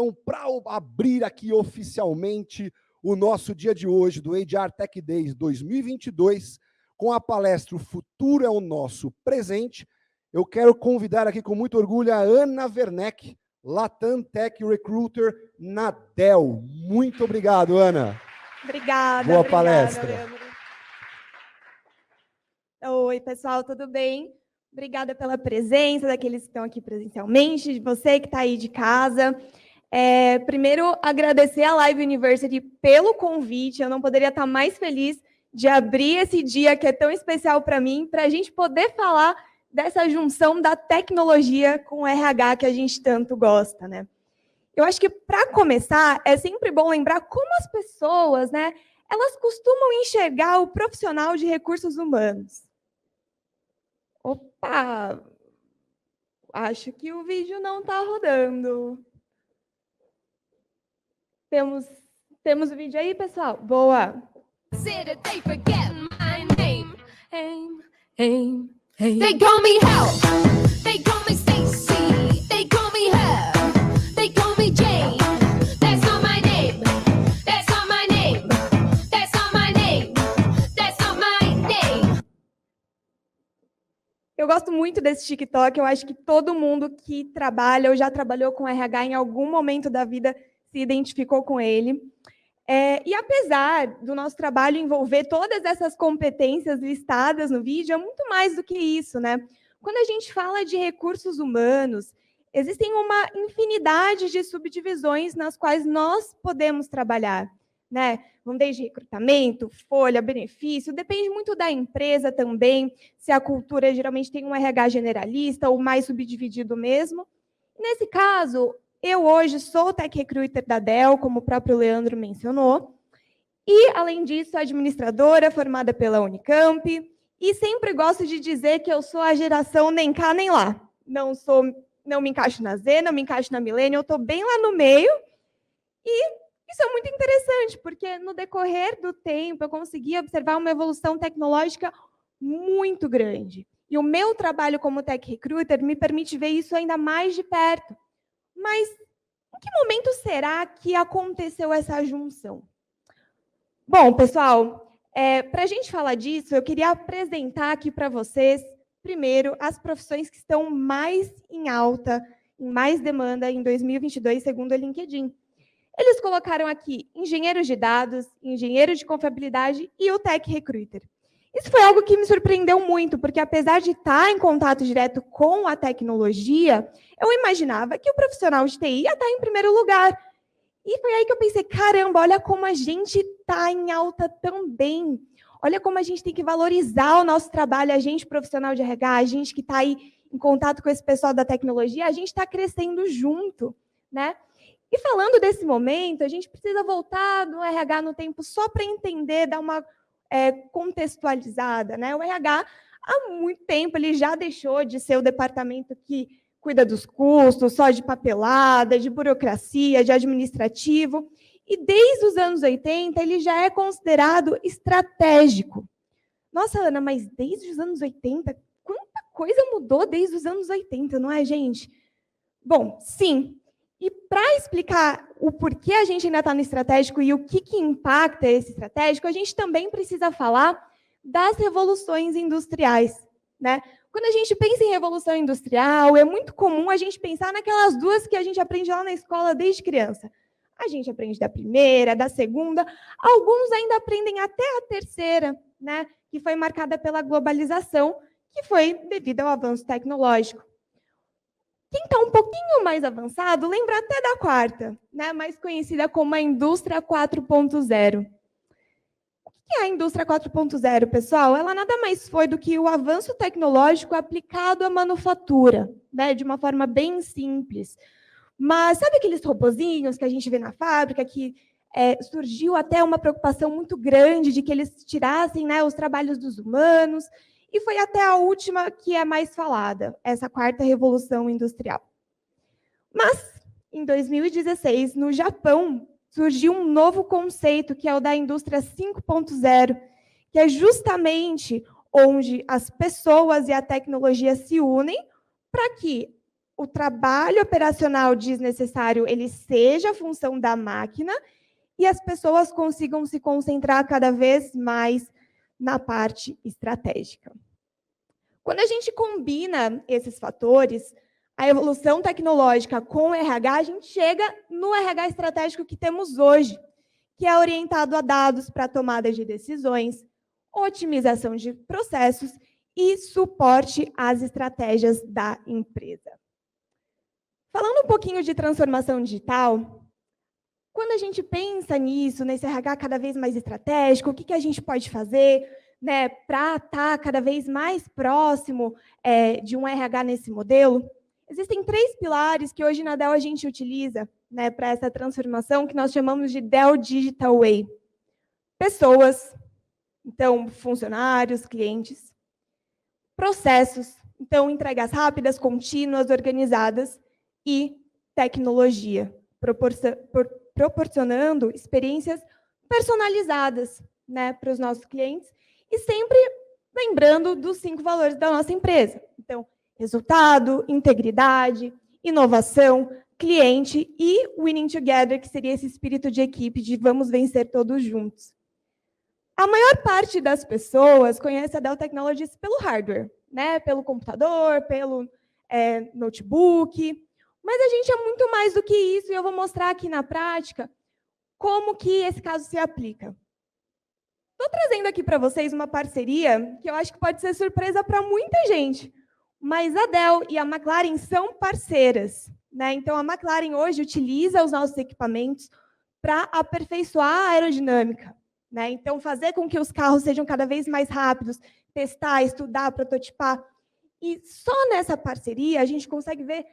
Então, para abrir aqui oficialmente o nosso dia de hoje, do HR Tech Days 2022, com a palestra O Futuro é o Nosso Presente, eu quero convidar aqui com muito orgulho a Ana Werneck, Latam Tech Recruiter na Dell. Muito obrigado, Ana. Obrigada. Boa palestra. Leandro. Oi, pessoal, tudo bem? Obrigada pela presença daqueles que estão aqui presencialmente, de você que está aí de casa. Primeiro, agradecer a Live University pelo convite. Eu não poderia estar mais feliz de abrir esse dia que é tão especial para mim, para a gente poder falar dessa junção da tecnologia com o RH que a gente tanto gosta, né? Eu acho que, para começar, é sempre bom lembrar como as pessoas, né, elas costumam enxergar o profissional de recursos humanos. Opa! Acho que o vídeo não está rodando. Temos o vídeo aí, pessoal? Boa! They call me Hell, they call me Stacy, they call me Her, they call me Jane. That's not my name, that's not my name, that's not my name, that's not my name. Eu gosto muito desse TikTok, eu acho que todo mundo que trabalha ou já trabalhou com RH em algum momento da vida se identificou com ele. E apesar do nosso trabalho envolver todas essas competências listadas no vídeo, é muito mais do que isso, né? Quando a gente fala de recursos humanos, existem uma infinidade de subdivisões nas quais nós podemos trabalhar, né? Vão desde recrutamento, folha, benefício, depende muito da empresa também, se a cultura geralmente tem um RH generalista ou mais subdividido mesmo. Nesse caso, eu hoje sou Tech Recruiter da Dell, como o próprio Leandro mencionou, e, além disso, administradora formada pela Unicamp, e sempre gosto de dizer que eu sou a geração nem cá nem lá. Não me encaixo na Z, não me encaixo na Millennial, eu estou bem lá no meio, e isso é muito interessante, porque no decorrer do tempo eu consegui observar uma evolução tecnológica muito grande. E o meu trabalho como Tech Recruiter me permite ver isso ainda mais de perto. Mas em que momento será que aconteceu essa junção? Bom, pessoal, para a gente falar disso, eu queria apresentar aqui para vocês, primeiro, as profissões que estão mais em alta, em mais demanda em 2022, segundo o LinkedIn. Eles colocaram aqui engenheiros de dados, engenheiros de confiabilidade e o Tech Recruiter. Isso foi algo que me surpreendeu muito, porque apesar de estar em contato direto com a tecnologia, eu imaginava que o profissional de TI ia estar em primeiro lugar. E foi aí que eu pensei, caramba, olha como a gente está em alta também. Olha como a gente tem que valorizar o nosso trabalho, a gente profissional de RH, a gente que está aí em contato com esse pessoal da tecnologia, a gente está crescendo junto, né? E falando desse momento, a gente precisa voltar do RH no tempo só para entender, dar uma contextualizada, né? O RH, há muito tempo, ele já deixou de ser o departamento que cuida dos custos, só de papelada, de burocracia, de administrativo, e desde os anos 80 ele já é considerado estratégico. Nossa, Ana, mas desde os anos 80, quanta coisa mudou desde os anos 80, não é, gente? Bom, sim. E para explicar o porquê a gente ainda está no estratégico e o que impacta esse estratégico, a gente também precisa falar das revoluções industriais, né? Quando a gente pensa em revolução industrial, é muito comum a gente pensar naquelas duas que a gente aprende lá na escola desde criança. A gente aprende da primeira, da segunda, alguns ainda aprendem até a terceira, né? Que foi marcada pela globalização, que foi devido ao avanço tecnológico. Quem está um pouquinho mais avançado lembra até da quarta, né? Mais conhecida como a indústria 4.0. O que é a indústria 4.0, pessoal? Ela nada mais foi do que o avanço tecnológico aplicado à manufatura, né? De uma forma bem simples. Mas sabe aqueles robozinhos que a gente vê na fábrica, que surgiu até uma preocupação muito grande de que eles tirassem, né, os trabalhos dos humanos, e foi até a última que é mais falada, essa quarta revolução industrial. Mas, em 2016, no Japão, surgiu um novo conceito, que é o da indústria 5.0, que é justamente onde as pessoas e a tecnologia se unem para que o trabalho operacional desnecessário ele seja a função da máquina e as pessoas consigam se concentrar cada vez mais na parte estratégica. Quando a gente combina esses fatores, a evolução tecnológica com o RH, a gente chega no RH estratégico que temos hoje, que é orientado a dados para tomada de decisões, otimização de processos e suporte às estratégias da empresa. Falando um pouquinho de transformação digital, quando a gente pensa nisso, nesse RH cada vez mais estratégico, o que a gente pode fazer, né, para estar cada vez mais próximo de um RH nesse modelo? Existem 3 pilares que hoje na Dell a gente utiliza, né, para essa transformação, que nós chamamos de Dell Digital Way. Pessoas, então funcionários, clientes. Processos, então entregas rápidas, contínuas, organizadas. E tecnologia, proporcionando experiências personalizadas, né, para os nossos clientes e sempre lembrando dos 5 valores da nossa empresa. Então, resultado, integridade, inovação, cliente e winning together, que seria esse espírito de equipe de vamos vencer todos juntos. A maior parte das pessoas conhece a Dell Technologies pelo hardware, né, pelo computador, pelo notebook. Mas a gente é muito mais do que isso, e eu vou mostrar aqui na prática como que esse caso se aplica. Estou trazendo aqui para vocês uma parceria que eu acho que pode ser surpresa para muita gente, mas a Dell e a McLaren são parceiras, né? Então, a McLaren hoje utiliza os nossos equipamentos para aperfeiçoar a aerodinâmica, né? Então, fazer com que os carros sejam cada vez mais rápidos, testar, estudar, prototipar. E só nessa parceria a gente consegue ver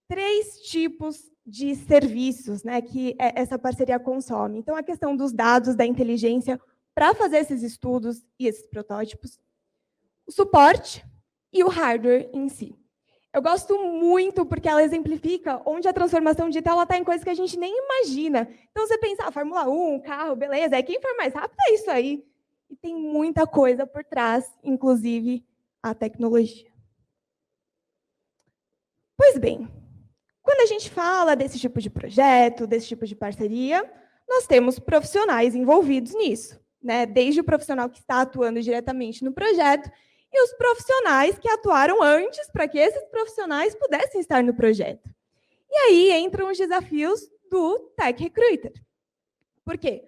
3 tipos de serviços, né, que essa parceria consome. Então, a questão dos dados, da inteligência, para fazer esses estudos e esses protótipos, o suporte e o hardware em si. Eu gosto muito porque ela exemplifica onde a transformação digital está em coisas que a gente nem imagina. Então, você pensa, Fórmula 1, carro, beleza, quem for mais rápido é isso aí. E tem muita coisa por trás, inclusive a tecnologia. Pois bem, quando a gente fala desse tipo de projeto, desse tipo de parceria, nós temos profissionais envolvidos nisso, né? Desde o profissional que está atuando diretamente no projeto e os profissionais que atuaram antes para que esses profissionais pudessem estar no projeto. E aí entram os desafios do Tech Recruiter. Por quê?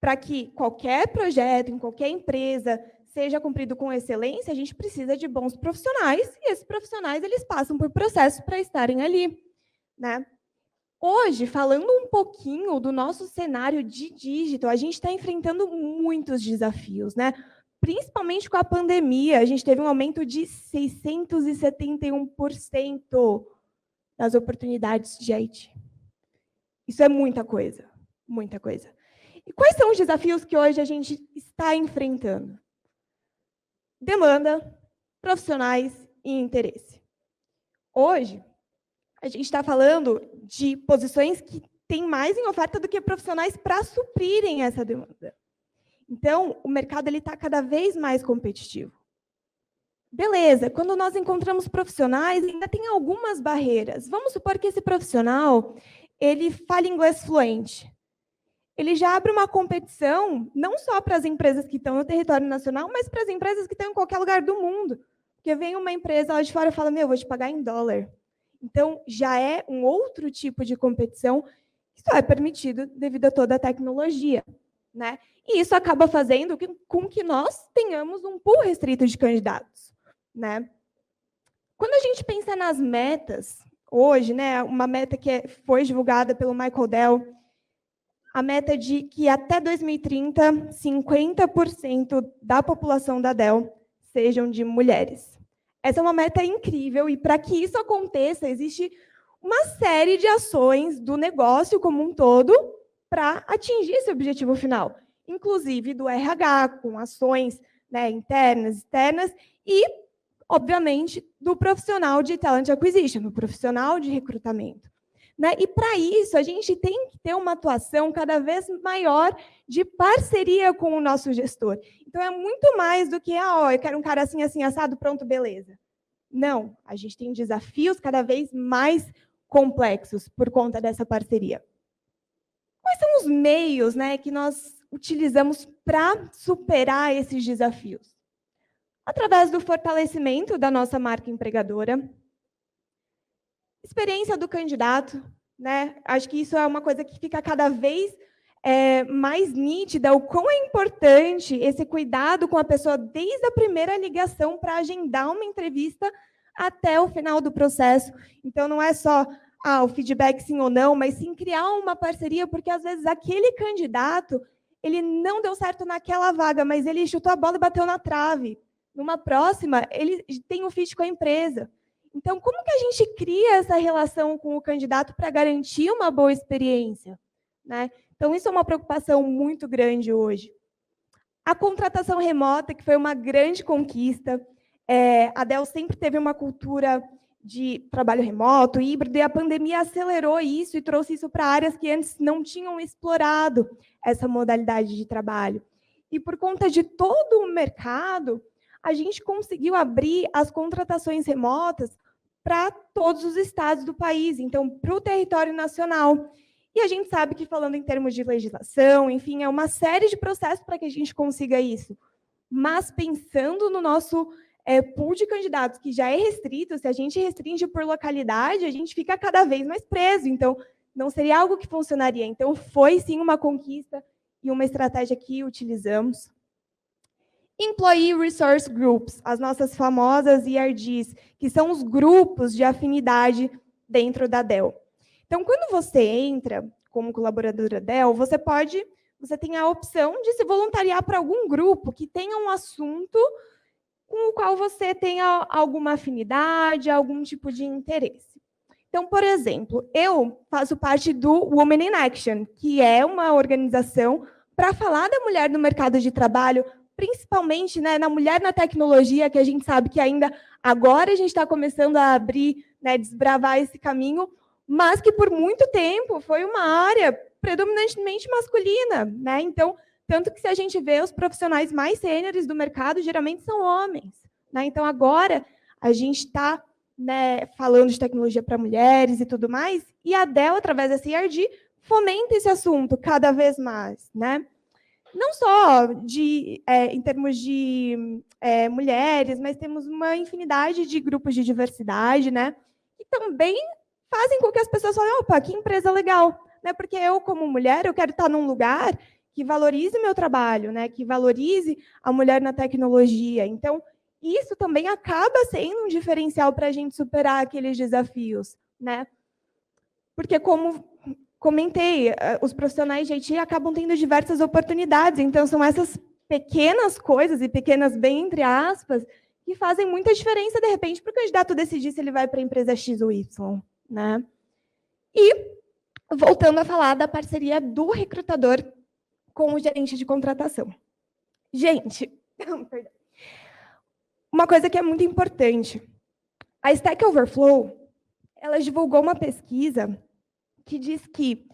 Para que qualquer projeto, em qualquer empresa, seja cumprido com excelência, a gente precisa de bons profissionais e esses profissionais eles passam por processos para estarem ali, né? Hoje, falando um pouquinho do nosso cenário de digital, a gente está enfrentando muitos desafios, né? Principalmente com a pandemia, a gente teve um aumento de 671% das oportunidades de IT. Isso é muita coisa, muita coisa. E quais são os desafios que hoje a gente está enfrentando? Demanda, profissionais e interesse. Hoje, a gente está falando de posições que têm mais em oferta do que profissionais para suprirem essa demanda. Então, o mercado está cada vez mais competitivo. Beleza, quando nós encontramos profissionais, ainda tem algumas barreiras. Vamos supor que esse profissional ele fale inglês fluente. Ele já abre uma competição, não só para as empresas que estão no território nacional, mas para as empresas que estão em qualquer lugar do mundo. Porque vem uma empresa lá de fora e fala, meu, vou te pagar em dólar. Então, já é um outro tipo de competição que só é permitido devido a toda a tecnologia, né? E isso acaba fazendo com que nós tenhamos um pool restrito de candidatos, né? Quando a gente pensa nas metas, hoje, né, uma meta que foi divulgada pelo Michael Dell, a meta de que até 2030, 50% da população da Dell sejam de mulheres. Essa é uma meta incrível, e para que isso aconteça, existe uma série de ações do negócio como um todo para atingir esse objetivo final, inclusive do RH, com ações, né, internas, externas, e, obviamente, do profissional de Talent Acquisition, do profissional de recrutamento. Né? E, para isso, a gente tem que ter uma atuação cada vez maior de parceria com o nosso gestor. Então, é muito mais do que, eu quero um cara assim, assim, assado, pronto, beleza. Não, a gente tem desafios cada vez mais complexos por conta dessa parceria. Quais são os meios, né, que nós utilizamos para superar esses desafios? Através do fortalecimento da nossa marca empregadora, experiência do candidato, né? Acho que isso é uma coisa que fica cada vez mais nítida, o quão é importante esse cuidado com a pessoa desde a primeira ligação para agendar uma entrevista até o final do processo. Então, não é só o feedback sim ou não, mas sim criar uma parceria, porque às vezes aquele candidato, ele não deu certo naquela vaga, mas ele chutou a bola e bateu na trave. Numa próxima, ele tem um fit com a empresa. Então, como que a gente cria essa relação com o candidato para garantir uma boa experiência, né? Então, isso é uma preocupação muito grande hoje. A contratação remota, que foi uma grande conquista. A Dell sempre teve uma cultura de trabalho remoto, híbrido, e a pandemia acelerou isso e trouxe isso para áreas que antes não tinham explorado essa modalidade de trabalho. E por conta de todo o mercado, a gente conseguiu abrir as contratações remotas para todos os estados do país, então, para o território nacional. E a gente sabe que, falando em termos de legislação, enfim, é uma série de processos para que a gente consiga isso. Mas, pensando no nosso pool de candidatos, que já é restrito, se a gente restringe por localidade, a gente fica cada vez mais preso. Então, não seria algo que funcionaria. Então, foi, sim, uma conquista e uma estratégia que utilizamos. Employee Resource Groups, as nossas famosas ERGs, que são os grupos de afinidade dentro da Dell. Então, quando você entra como colaboradora Dell, você tem a opção de se voluntariar para algum grupo que tenha um assunto com o qual você tenha alguma afinidade, algum tipo de interesse. Então, por exemplo, eu faço parte do Women in Action, que é uma organização para falar da mulher no mercado de trabalho, principalmente, né, na mulher na tecnologia, que a gente sabe que ainda agora a gente está começando a abrir, né, desbravar esse caminho, mas que por muito tempo foi uma área predominantemente masculina, né? Então, tanto que se a gente vê os profissionais mais sêniores do mercado, geralmente são homens, né? Então, agora a gente está, né, falando de tecnologia para mulheres e tudo mais, e a Dell, através da CRG, fomenta esse assunto cada vez mais, né? Não só em termos de mulheres, mas temos uma infinidade de grupos de diversidade, né? Que também fazem com que as pessoas falem, opa, que empresa legal, né? Porque eu, como mulher, eu quero estar num lugar que valorize o meu trabalho, né? Que valorize a mulher na tecnologia. Então, isso também acaba sendo um diferencial para a gente superar aqueles desafios, né? Porque, como comentei, os profissionais de IT acabam tendo diversas oportunidades. Então, são essas pequenas coisas, e pequenas bem entre aspas, que fazem muita diferença, de repente, para o candidato decidir se ele vai para a empresa X ou Y, né? E, voltando a falar da parceria do recrutador com o gerente de contratação. Gente, uma coisa que é muito importante. A Stack Overflow, ela divulgou uma pesquisa que diz que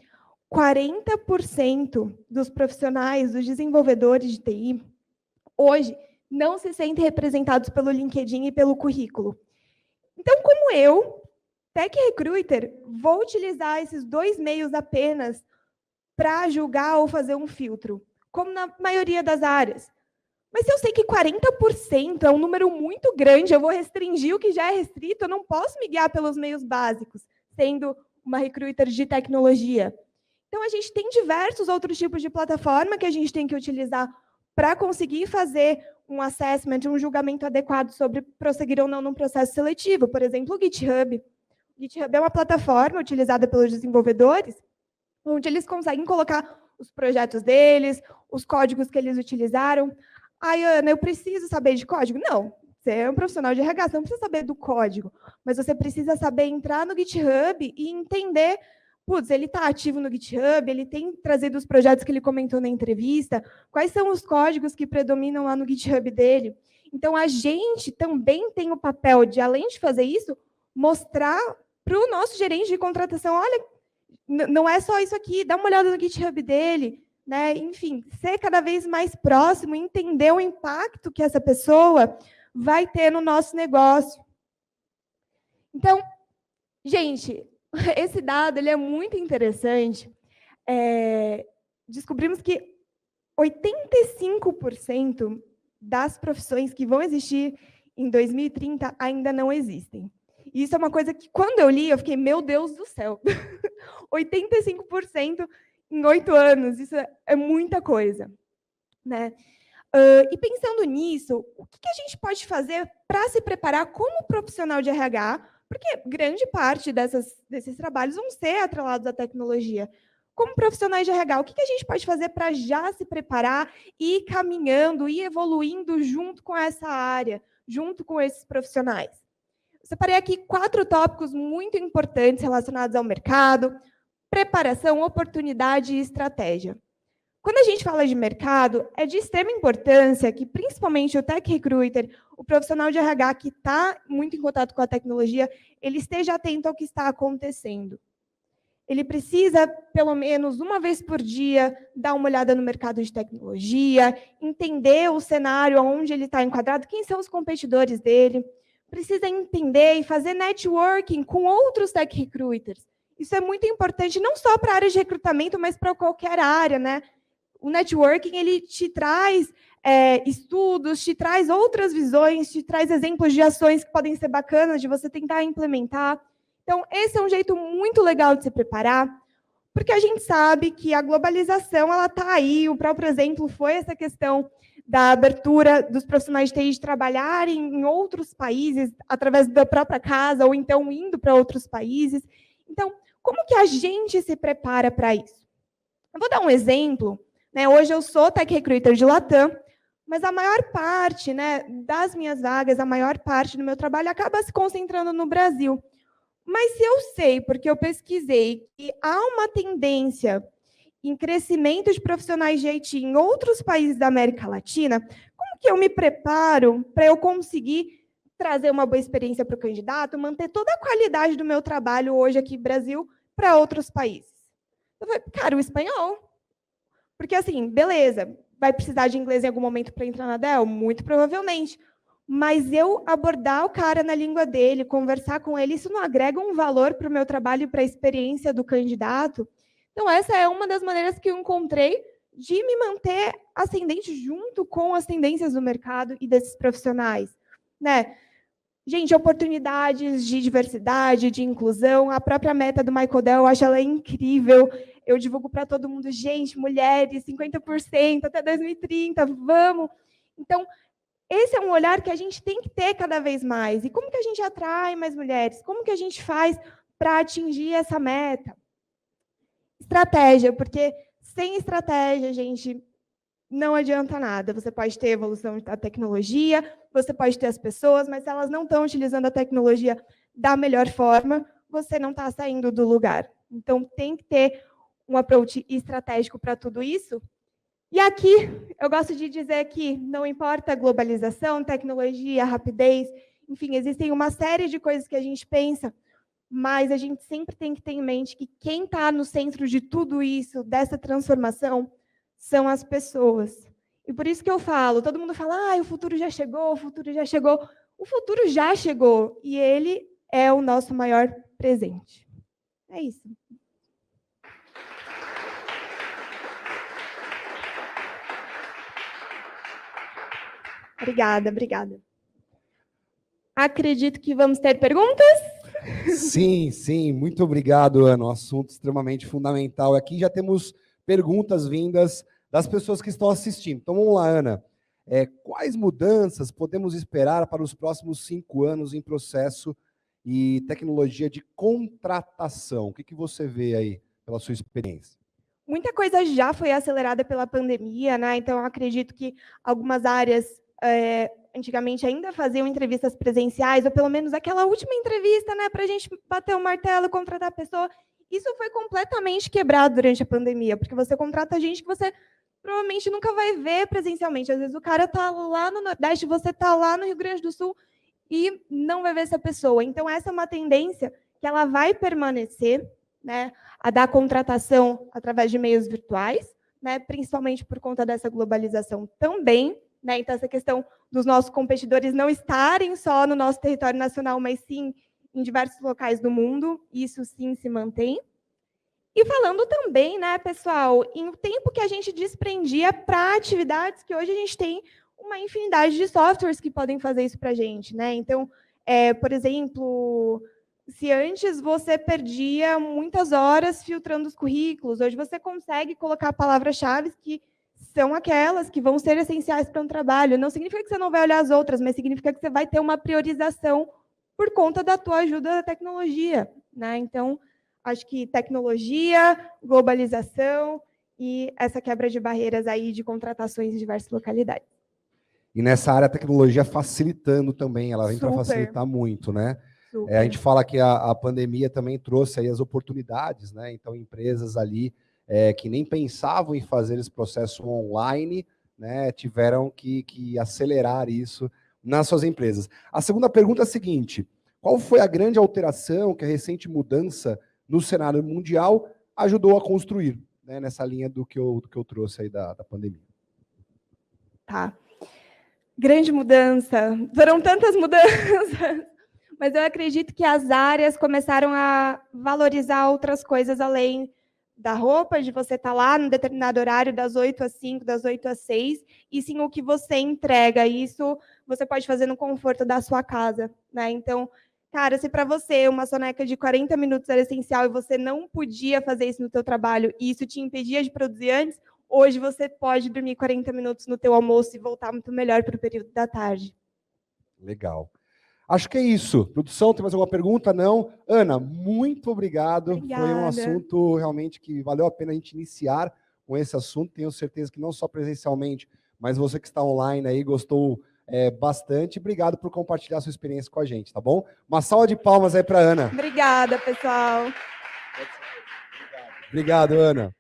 40% dos profissionais, dos desenvolvedores de TI, hoje, não se sentem representados pelo LinkedIn e pelo currículo. Então, como eu, Tech Recruiter, vou utilizar esses dois meios apenas para julgar ou fazer um filtro, como na maioria das áreas. Mas se eu sei que 40% é um número muito grande, eu vou restringir o que já é restrito, eu não posso me guiar pelos meios básicos, sendo uma recruiter de tecnologia. Então, a gente tem diversos outros tipos de plataforma que a gente tem que utilizar para conseguir fazer um assessment, um julgamento adequado sobre prosseguir ou não num processo seletivo. Por exemplo, o GitHub. O GitHub é uma plataforma utilizada pelos desenvolvedores, onde eles conseguem colocar os projetos deles, os códigos que eles utilizaram. Ai, Ana, eu preciso saber de código? Não. Você é um profissional de RH, você não precisa saber do código, mas você precisa saber entrar no GitHub e entender, putz, ele está ativo no GitHub, ele tem trazido os projetos que ele comentou na entrevista, quais são os códigos que predominam lá no GitHub dele. Então, a gente também tem o papel de, além de fazer isso, mostrar para o nosso gerente de contratação, olha, não é só isso aqui, dá uma olhada no GitHub dele, né? Enfim, ser cada vez mais próximo, entender o impacto que essa pessoa vai ter no nosso negócio, Então, gente, esse dado ele é muito interessante. Descobrimos que 85% das profissões que vão existir em 2030 ainda não existem. E isso é uma coisa que, quando eu li, eu fiquei, meu Deus do céu, 85% em 8 anos, isso é muita coisa, né? E pensando nisso, o que a gente pode fazer para se preparar como profissional de RH? Porque grande parte desses trabalhos vão ser atrelados à tecnologia. Como profissionais de RH, o que a gente pode fazer para já se preparar e ir caminhando, e evoluindo junto com essa área, junto com esses profissionais? Eu separei aqui 4 tópicos muito importantes relacionados ao mercado: preparação, oportunidade e estratégia. Quando a gente fala de mercado, é de extrema importância que, principalmente o Tech Recruiter, o profissional de RH que está muito em contato com a tecnologia, ele esteja atento ao que está acontecendo. Ele precisa, pelo menos uma vez por dia, dar uma olhada no mercado de tecnologia, entender o cenário onde ele está enquadrado, quem são os competidores dele. Precisa entender e fazer networking com outros tech recruiters. Isso é muito importante, não só para a área de recrutamento, mas para qualquer área, né? O networking, ele te traz estudos, te traz outras visões, te traz exemplos de ações que podem ser bacanas de você tentar implementar. Então, esse é um jeito muito legal de se preparar, porque a gente sabe que a globalização ela está aí. O próprio exemplo foi essa questão da abertura dos profissionais de TI de trabalharem em outros países, através da própria casa, ou então indo para outros países. Então, como que a gente se prepara para isso? Eu vou dar um exemplo. Hoje eu sou Tech Recruiter de Latam, mas a maior parte, das minhas vagas, a maior parte do meu trabalho acaba se concentrando no Brasil. Mas se eu sei, porque eu pesquisei, que há uma tendência em crescimento de profissionais de IT em outros países da América Latina, como que eu me preparo para eu conseguir trazer uma boa experiência para o candidato, manter toda a qualidade do meu trabalho hoje aqui no Brasil para outros países? Eu falei, cara, o espanhol. Porque, assim, beleza, vai precisar de inglês em algum momento para entrar na Dell? Muito provavelmente. Mas eu abordar o cara na língua dele, conversar com ele, isso não agrega um valor para o meu trabalho e para a experiência do candidato? Então, essa é uma das maneiras que eu encontrei de me manter ascendente junto com as tendências do mercado e desses profissionais. Gente, oportunidades de diversidade, de inclusão, a própria meta do Michael Dell, eu acho ela incrível. Eu divulgo para todo mundo, gente, mulheres, 50% até 2030, vamos! Então, esse é um olhar que a gente tem que ter cada vez mais. E como que a gente atrai mais mulheres? Como que a gente faz para atingir essa meta? Estratégia, porque sem estratégia, gente, não adianta nada. Você pode ter evolução da tecnologia, você pode ter as pessoas, mas se elas não estão utilizando a tecnologia da melhor forma, você não está saindo do lugar. Então, tem que ter um approach estratégico para tudo isso. E aqui, eu gosto de dizer que não importa a globalização, tecnologia, rapidez, enfim, existem uma série de coisas que a gente pensa, mas a gente sempre tem que ter em mente que quem está no centro de tudo isso, dessa transformação, são as pessoas. E por isso que eu falo, todo mundo fala, o futuro já chegou, o futuro já chegou. O futuro já chegou, e ele é o nosso maior presente. É isso. Obrigada. Acredito que vamos ter perguntas? Sim, muito obrigado, Ana. Um assunto extremamente fundamental. Aqui já temos perguntas vindas das pessoas que estão assistindo. Então, vamos lá, Ana. Quais mudanças podemos esperar para os próximos 5 anos em processo e tecnologia de contratação? O que você vê aí pela sua experiência? Muita coisa já foi acelerada pela pandemia, então eu acredito que algumas áreas antigamente ainda faziam entrevistas presenciais, ou pelo menos aquela última entrevista, para a gente bater o martelo, contratar a pessoa. Isso foi completamente quebrado durante a pandemia, porque você contrata gente que você provavelmente nunca vai ver presencialmente. Às vezes o cara está lá no Nordeste, você está lá no Rio Grande do Sul e não vai ver essa pessoa. Então, essa é uma tendência que ela vai permanecer, a dar contratação através de meios virtuais, principalmente por conta dessa globalização também. Então, essa questão dos nossos competidores não estarem só no nosso território nacional, mas sim em diversos locais do mundo, isso sim se mantém. E falando também, né, pessoal, em o tempo que a gente desprendia para atividades que hoje a gente tem uma infinidade de softwares que podem fazer isso para a gente, né? Então, por exemplo, se antes você perdia muitas horas filtrando os currículos, hoje você consegue colocar palavras-chave que são aquelas que vão ser essenciais para um trabalho. Não significa que você não vai olhar as outras, mas significa que você vai ter uma priorização por conta da tua ajuda da tecnologia, né? Então, acho que tecnologia, globalização e essa quebra de barreiras aí de contratações em diversas localidades. E nessa área a tecnologia facilitando também, ela vem para Super. facilitar muito, né? Super. A gente fala que a pandemia também trouxe aí as oportunidades, né? Então, empresas ali que nem pensavam em fazer esse processo online, né? Tiveram que acelerar isso nas suas empresas. A segunda pergunta é a seguinte: qual foi a grande alteração que a recente mudança no cenário mundial ajudou a construir, né? Nessa linha do que eu trouxe aí da pandemia. Tá. Grande mudança. Foram tantas mudanças. Mas eu acredito que as áreas começaram a valorizar outras coisas além da roupa, de você estar lá num determinado horário, das 8 às 5, das 8 às 6, e sim o que você entrega. Isso você pode fazer no conforto da sua casa, né? Então, cara, se para você uma soneca de 40 minutos era essencial e você não podia fazer isso no teu trabalho e isso te impedia de produzir antes, hoje você pode dormir 40 minutos no teu almoço e voltar muito melhor para o período da tarde. Legal. Acho que é isso. Produção, tem mais alguma pergunta? Não? Ana, muito obrigado. Obrigada. Foi um assunto realmente que valeu a pena a gente iniciar com esse assunto. Tenho certeza que não só presencialmente, mas você que está online aí gostou bastante. Obrigado por compartilhar sua experiência com a gente, tá bom? Uma salva de palmas aí para Ana. Obrigada, pessoal. Obrigado, Ana.